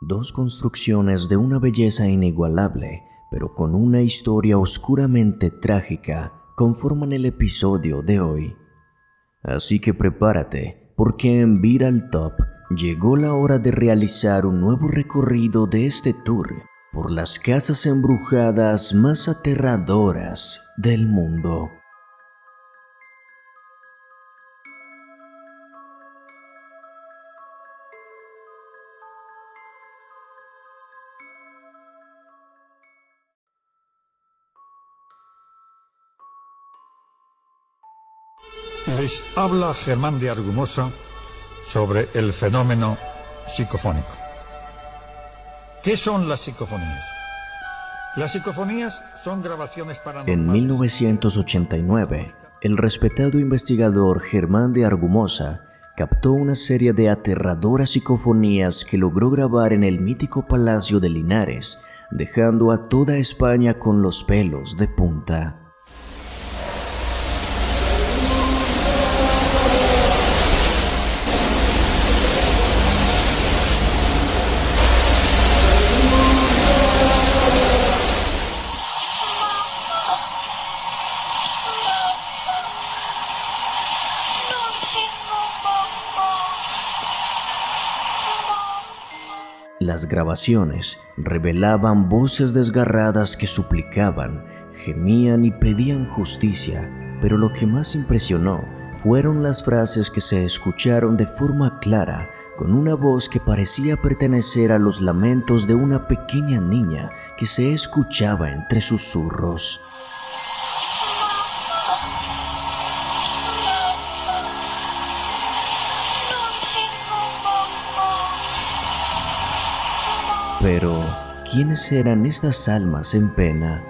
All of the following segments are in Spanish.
Dos construcciones de una belleza inigualable, pero con una historia oscuramente trágica, conforman el episodio de hoy. Así que prepárate, porque en Viral Top llegó la hora de realizar un nuevo recorrido de este tour por las casas embrujadas más aterradoras del mundo. Les habla Germán de Argumosa sobre el fenómeno psicofónico. ¿Qué son las psicofonías? Las psicofonías son grabaciones paranormales. En 1989, el respetado investigador Germán de Argumosa captó una serie de aterradoras psicofonías que logró grabar en el mítico Palacio de Linares, dejando a toda España con los pelos de punta. Las grabaciones revelaban voces desgarradas que suplicaban, gemían y pedían justicia, pero lo que más impresionó fueron las frases que se escucharon de forma clara, con una voz que parecía pertenecer a los lamentos de una pequeña niña que se escuchaba entre susurros. Pero, ¿quiénes eran estas almas en pena?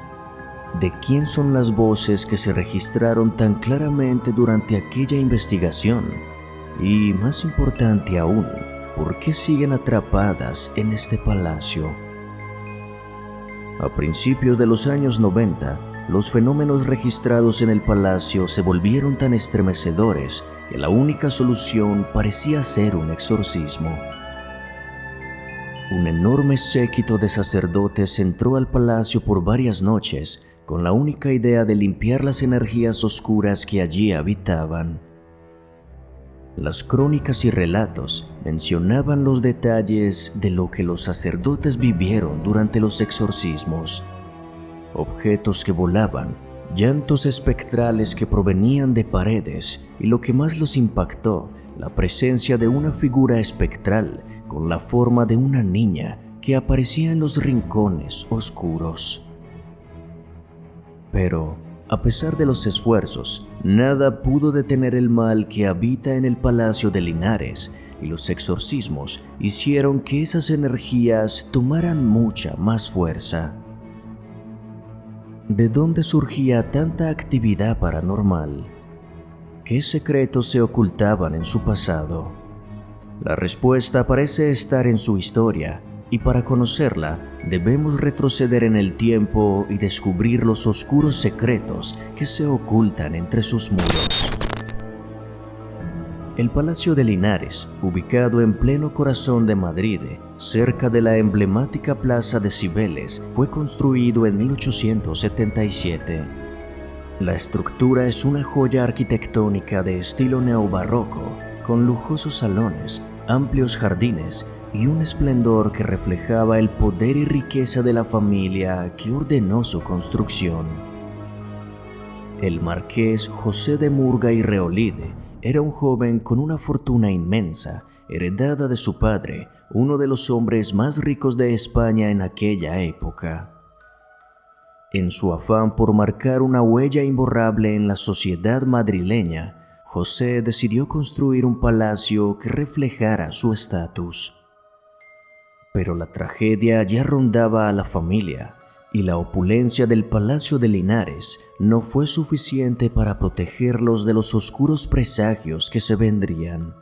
¿De quién son las voces que se registraron tan claramente durante aquella investigación? Y, más importante aún, ¿por qué siguen atrapadas en este palacio? A principios de los años 90, los fenómenos registrados en el palacio se volvieron tan estremecedores que la única solución parecía ser un exorcismo. Un enorme séquito de sacerdotes entró al palacio por varias noches con la única idea de limpiar las energías oscuras que allí habitaban. Las crónicas y relatos mencionaban los detalles de lo que los sacerdotes vivieron durante los exorcismos: objetos que volaban, llantos espectrales que provenían de paredes y, lo que más los impactó, la presencia de una figura espectral con la forma de una niña que aparecía en los rincones oscuros. Pero, a pesar de los esfuerzos, nada pudo detener el mal que habita en el Palacio de Linares, y los exorcismos hicieron que esas energías tomaran mucha más fuerza. ¿De dónde surgía tanta actividad paranormal? ¿Qué secretos se ocultaban en su pasado? La respuesta parece estar en su historia, y para conocerla debemos retroceder en el tiempo y descubrir los oscuros secretos que se ocultan entre sus muros. El Palacio de Linares, ubicado en pleno corazón de Madrid, cerca de la emblemática Plaza de Cibeles, fue construido en 1877. La estructura es una joya arquitectónica de estilo neobarroco, con lujosos salones, amplios jardines y un esplendor que reflejaba el poder y riqueza de la familia que ordenó su construcción. El marqués José de Murga y Reolide era un joven con una fortuna inmensa, heredada de su padre, uno de los hombres más ricos de España en aquella época. En su afán por marcar una huella imborrable en la sociedad madrileña, José decidió construir un palacio que reflejara su estatus. Pero la tragedia ya rondaba a la familia, y la opulencia del Palacio de Linares no fue suficiente para protegerlos de los oscuros presagios que se vendrían.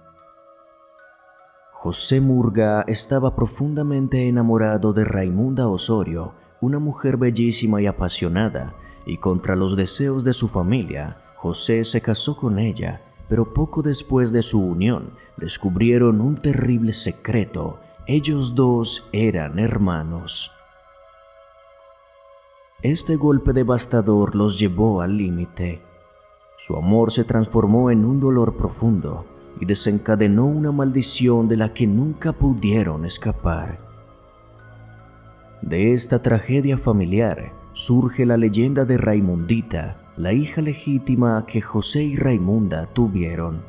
José Murga estaba profundamente enamorado de Raimunda Osorio, una mujer bellísima y apasionada, y contra los deseos de su familia, José se casó con ella, pero poco después de su unión descubrieron un terrible secreto Ellos dos eran hermanos. Este golpe devastador los llevó al límite. Su amor se transformó en un dolor profundo y desencadenó una maldición de la que nunca pudieron escapar. De esta tragedia familiar surge la leyenda de Raimundita, la hija legítima que José y Raimunda tuvieron.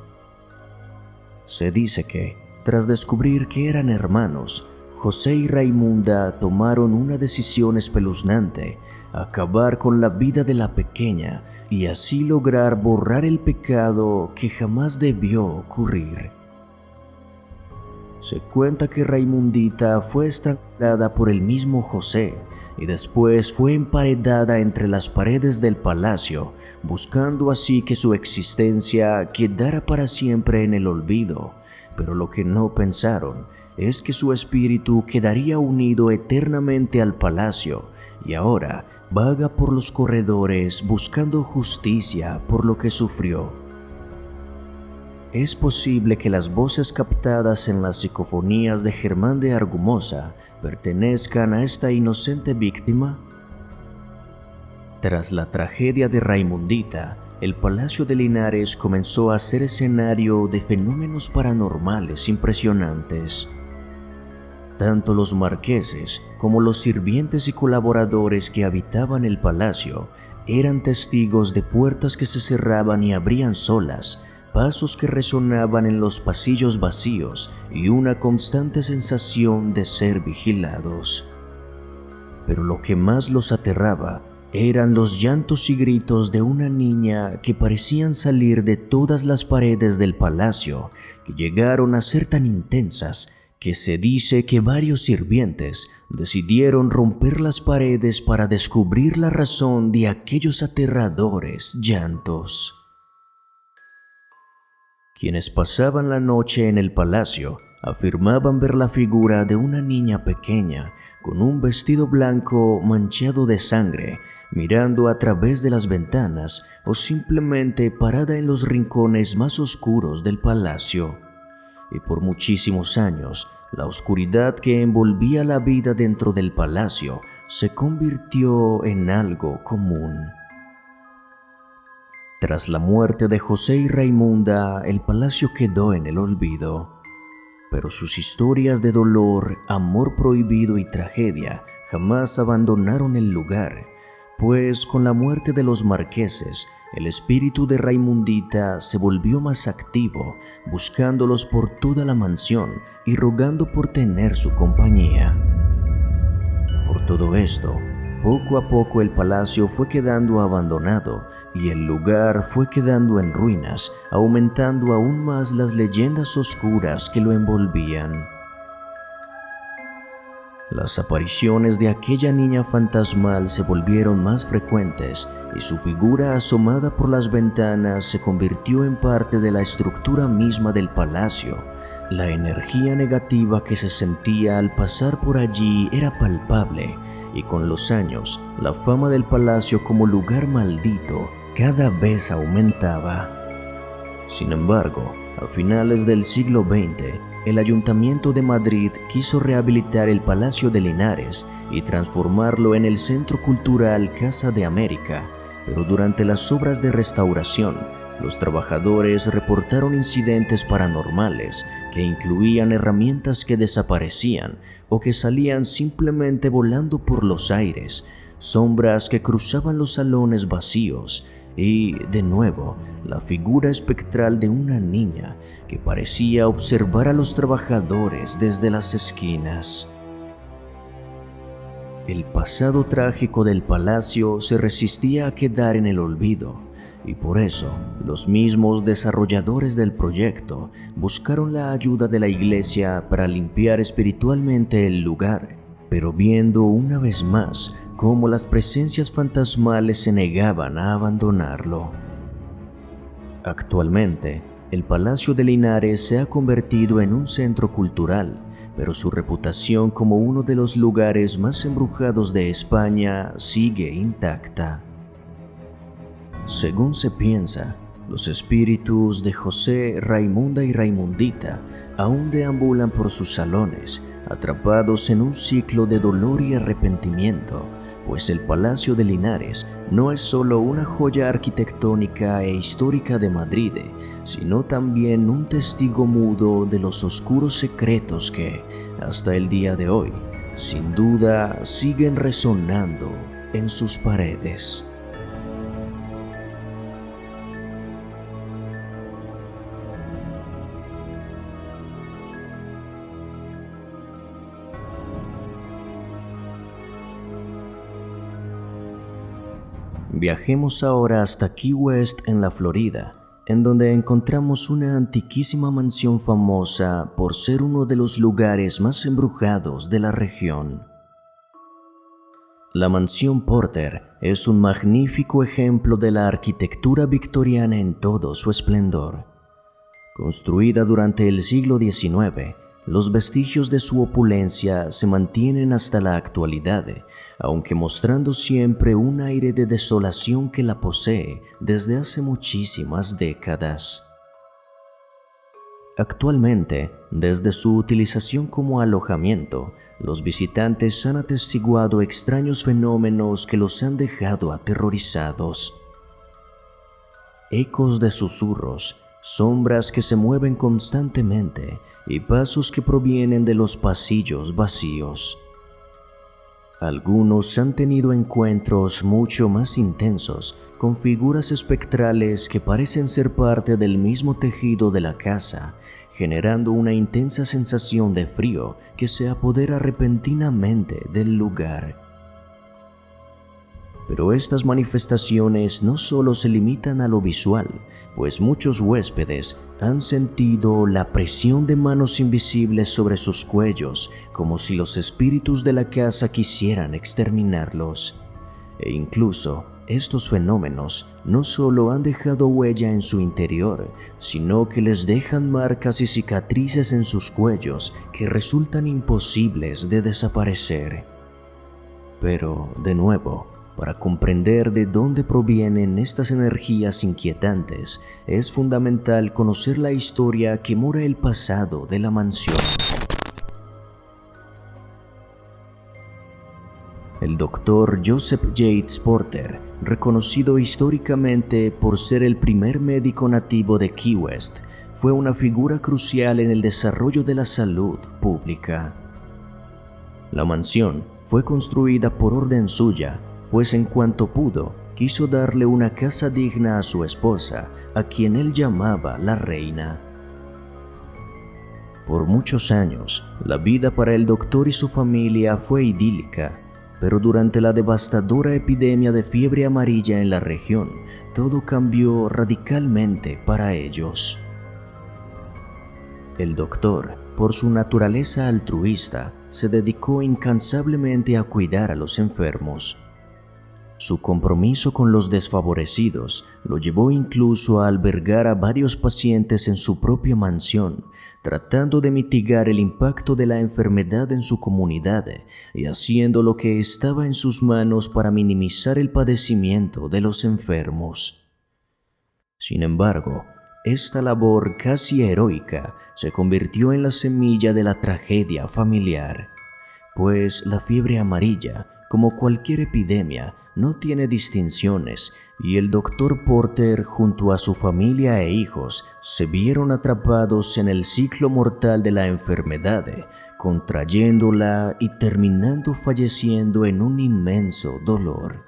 Se dice que, tras descubrir que eran hermanos, José y Raimunda tomaron una decisión espeluznante: acabar con la vida de la pequeña y así lograr borrar el pecado que jamás debió ocurrir. Se cuenta que Raimundita fue estrangulada por el mismo José y después fue emparedada entre las paredes del palacio, buscando así que su existencia quedara para siempre en el olvido. Pero lo que no pensaron es que su espíritu quedaría unido eternamente al palacio y ahora vaga por los corredores buscando justicia por lo que sufrió. Es posible que las voces captadas en las psicofonías de Germán de Argumosa pertenezcan a esta inocente víctima. Tras la tragedia de Raimundita, el Palacio de Linares comenzó a ser escenario de fenómenos paranormales impresionantes. Tanto los marqueses como los sirvientes y colaboradores que habitaban el palacio eran testigos de puertas que se cerraban y abrían solas, pasos que resonaban en los pasillos vacíos y una constante sensación de ser vigilados. Pero lo que más los aterraba eran los llantos y gritos de una niña que parecían salir de todas las paredes del palacio, que llegaron a ser tan intensas que se dice que varios sirvientes decidieron romper las paredes para descubrir la razón de aquellos aterradores llantos. Quienes pasaban la noche en el palacio afirmaban ver la figura de una niña pequeña con un vestido blanco manchado de sangre, mirando a través de las ventanas o simplemente parada en los rincones más oscuros del palacio. Y por muchísimos años, la oscuridad que envolvía la vida dentro del palacio se convirtió en algo común. Tras la muerte de José y Raimunda, el palacio quedó en el olvido. Pero sus historias de dolor, amor prohibido y tragedia jamás abandonaron el lugar, pues con la muerte de los marqueses, el espíritu de Raimundita se volvió más activo, buscándolos por toda la mansión y rogando por tener su compañía. Por todo esto, poco a poco el palacio fue quedando abandonado y el lugar fue quedando en ruinas, aumentando aún más las leyendas oscuras que lo envolvían. Las apariciones de aquella niña fantasmal se volvieron más frecuentes y su figura asomada por las ventanas se convirtió en parte de la estructura misma del palacio. La energía negativa que se sentía al pasar por allí era palpable, y con los años, la fama del palacio como lugar maldito cada vez aumentaba. Sin embargo, a finales del siglo XX, el Ayuntamiento de Madrid quiso rehabilitar el Palacio de Linares y transformarlo en el Centro Cultural Casa de América, pero durante las obras de restauración, los trabajadores reportaron incidentes paranormales que incluían herramientas que desaparecían o que salían simplemente volando por los aires, sombras que cruzaban los salones vacíos y, de nuevo, la figura espectral de una niña que parecía observar a los trabajadores desde las esquinas. El pasado trágico del palacio se resistía a quedar en el olvido, y por eso los mismos desarrolladores del proyecto buscaron la ayuda de la iglesia para limpiar espiritualmente el lugar, pero viendo una vez más cómo las presencias fantasmales se negaban a abandonarlo. Actualmente, el Palacio de Linares se ha convertido en un centro cultural, pero su reputación como uno de los lugares más embrujados de España sigue intacta. Según se piensa, los espíritus de José, Raimunda y Raimundita aún deambulan por sus salones, atrapados en un ciclo de dolor y arrepentimiento, pues el Palacio de Linares no es solo una joya arquitectónica e histórica de Madrid, sino también un testigo mudo de los oscuros secretos que, hasta el día de hoy, sin duda siguen resonando en sus paredes. Viajemos ahora hasta Key West en la Florida, en donde encontramos una antiquísima mansión famosa por ser uno de los lugares más embrujados de la región. La mansión Porter es un magnífico ejemplo de la arquitectura victoriana en todo su esplendor. Construida durante el siglo XIX, los vestigios de su opulencia se mantienen hasta la actualidad, aunque mostrando siempre un aire de desolación que la posee desde hace muchísimas décadas. Actualmente, desde su utilización como alojamiento, los visitantes han atestiguado extraños fenómenos que los han dejado aterrorizados. Ecos de susurros, sombras que se mueven constantemente y pasos que provienen de los pasillos vacíos. Algunos han tenido encuentros mucho más intensos con figuras espectrales que parecen ser parte del mismo tejido de la casa, generando una intensa sensación de frío que se apodera repentinamente del lugar. Pero estas manifestaciones no solo se limitan a lo visual, pues muchos huéspedes han sentido la presión de manos invisibles sobre sus cuellos, como si los espíritus de la casa quisieran exterminarlos. E incluso, estos fenómenos no solo han dejado huella en su interior, sino que les dejan marcas y cicatrices en sus cuellos que resultan imposibles de desaparecer. Pero, de nuevo, para comprender de dónde provienen estas energías inquietantes, es fundamental conocer la historia que mora el pasado de la mansión. El Dr. Joseph Yates Porter, reconocido históricamente por ser el primer médico nativo de Key West, fue una figura crucial en el desarrollo de la salud pública. La mansión fue construida por orden suya, pues en cuanto pudo, quiso darle una casa digna a su esposa, a quien él llamaba la reina. Por muchos años, la vida para el doctor y su familia fue idílica, pero durante la devastadora epidemia de fiebre amarilla en la región, todo cambió radicalmente para ellos. El doctor, por su naturaleza altruista, se dedicó incansablemente a cuidar a los enfermos. Su compromiso con los desfavorecidos lo llevó incluso a albergar a varios pacientes en su propia mansión, tratando de mitigar el impacto de la enfermedad en su comunidad y haciendo lo que estaba en sus manos para minimizar el padecimiento de los enfermos. Sin embargo, esta labor casi heroica se convirtió en la semilla de la tragedia familiar, pues la fiebre amarilla, como cualquier epidemia, no tiene distinciones, y el Dr. Porter junto a su familia e hijos se vieron atrapados en el ciclo mortal de la enfermedad, contrayéndola y terminando falleciendo en un inmenso dolor.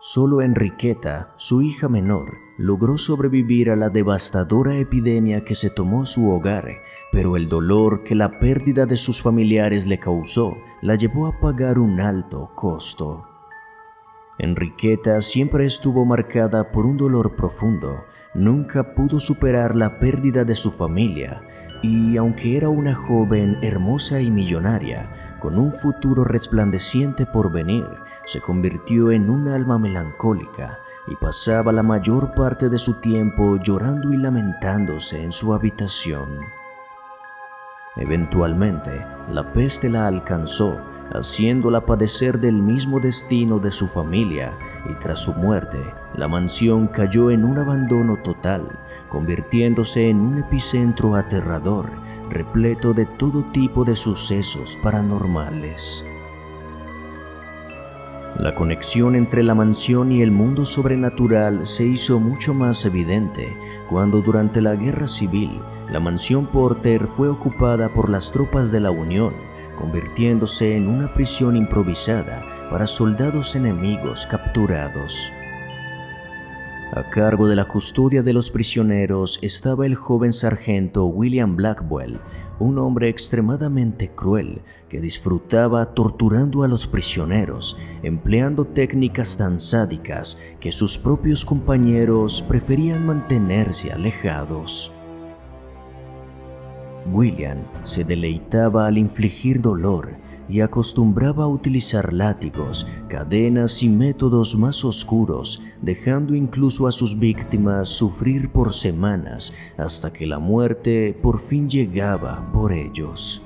Solo Enriqueta, su hija menor, logró sobrevivir a la devastadora epidemia que se tomó su hogar, pero el dolor que la pérdida de sus familiares le causó la llevó a pagar un alto costo. Enriqueta siempre estuvo marcada por un dolor profundo, nunca pudo superar la pérdida de su familia, y aunque era una joven hermosa y millonaria, con un futuro resplandeciente por venir, se convirtió en un alma melancólica y pasaba la mayor parte de su tiempo llorando y lamentándose en su habitación. Eventualmente, la peste la alcanzó, haciéndola padecer del mismo destino de su familia, y tras su muerte, la mansión cayó en un abandono total, convirtiéndose en un epicentro aterrador, repleto de todo tipo de sucesos paranormales. La conexión entre la mansión y el mundo sobrenatural se hizo mucho más evidente cuando durante la Guerra Civil la mansión Porter fue ocupada por las tropas de la Unión, convirtiéndose en una prisión improvisada para soldados enemigos capturados. A cargo de la custodia de los prisioneros estaba el joven sargento William Blackwell, un hombre extremadamente cruel que disfrutaba torturando a los prisioneros, empleando técnicas tan sádicas que sus propios compañeros preferían mantenerse alejados. William se deleitaba al infligir dolor y acostumbraba a utilizar látigos, cadenas y métodos más oscuros, dejando incluso a sus víctimas sufrir por semanas hasta que la muerte por fin llegaba por ellos.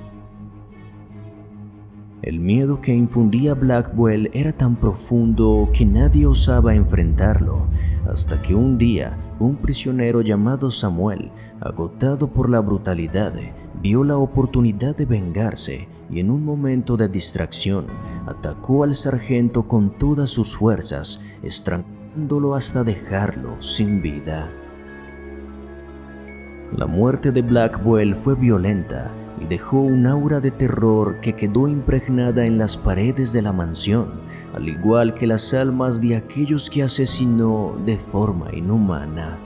El miedo que infundía Blackwell era tan profundo que nadie osaba enfrentarlo, hasta que un día un prisionero llamado Samuel, agotado por la brutalidad, vio la oportunidad de vengarse y en un momento de distracción atacó al sargento con todas sus fuerzas, estrangulándolo hasta dejarlo sin vida. La muerte de Blackwell fue violenta y dejó un aura de terror que quedó impregnada en las paredes de la mansión, al igual que las almas de aquellos que asesinó de forma inhumana.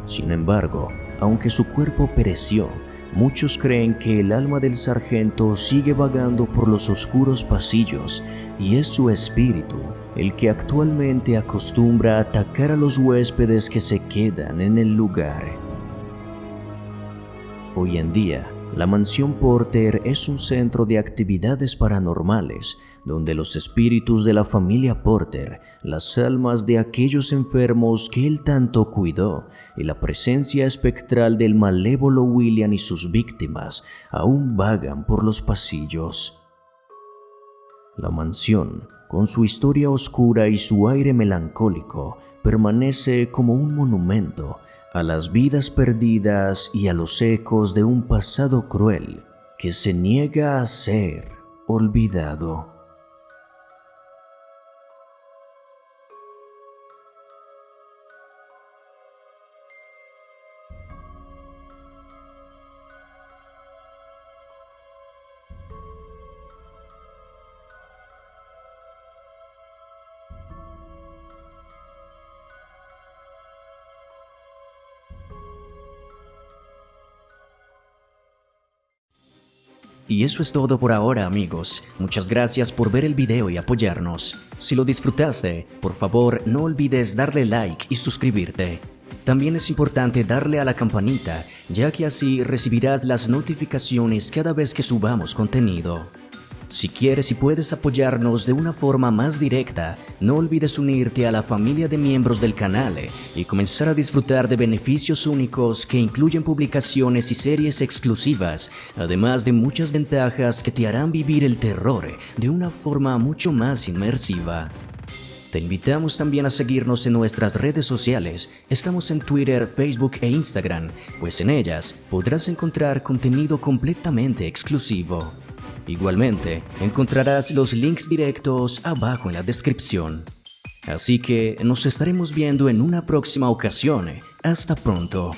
Sin embargo, aunque su cuerpo pereció, muchos creen que el alma del sargento sigue vagando por los oscuros pasillos y es su espíritu el que actualmente acostumbra a atacar a los huéspedes que se quedan en el lugar. Hoy en día, la mansión Porter es un centro de actividades paranormales donde los espíritus de la familia Porter, las almas de aquellos enfermos que él tanto cuidó y la presencia espectral del malévolo William y sus víctimas aún vagan por los pasillos. La mansión, con su historia oscura y su aire melancólico, permanece como un monumento a las vidas perdidas y a los ecos de un pasado cruel que se niega a ser olvidado. Y eso es todo por ahora, amigos. Muchas gracias por ver el video y apoyarnos. Si lo disfrutaste, por favor no olvides darle like y suscribirte. También es importante darle a la campanita, ya que así recibirás las notificaciones cada vez que subamos contenido. Si quieres y puedes apoyarnos de una forma más directa, no olvides unirte a la familia de miembros del canal y comenzar a disfrutar de beneficios únicos que incluyen publicaciones y series exclusivas, además de muchas ventajas que te harán vivir el terror de una forma mucho más inmersiva. Te invitamos también a seguirnos en nuestras redes sociales. Estamos en Twitter, Facebook e Instagram, pues en ellas podrás encontrar contenido completamente exclusivo. Igualmente, encontrarás los links directos abajo en la descripción. Así que nos estaremos viendo en una próxima ocasión. Hasta pronto.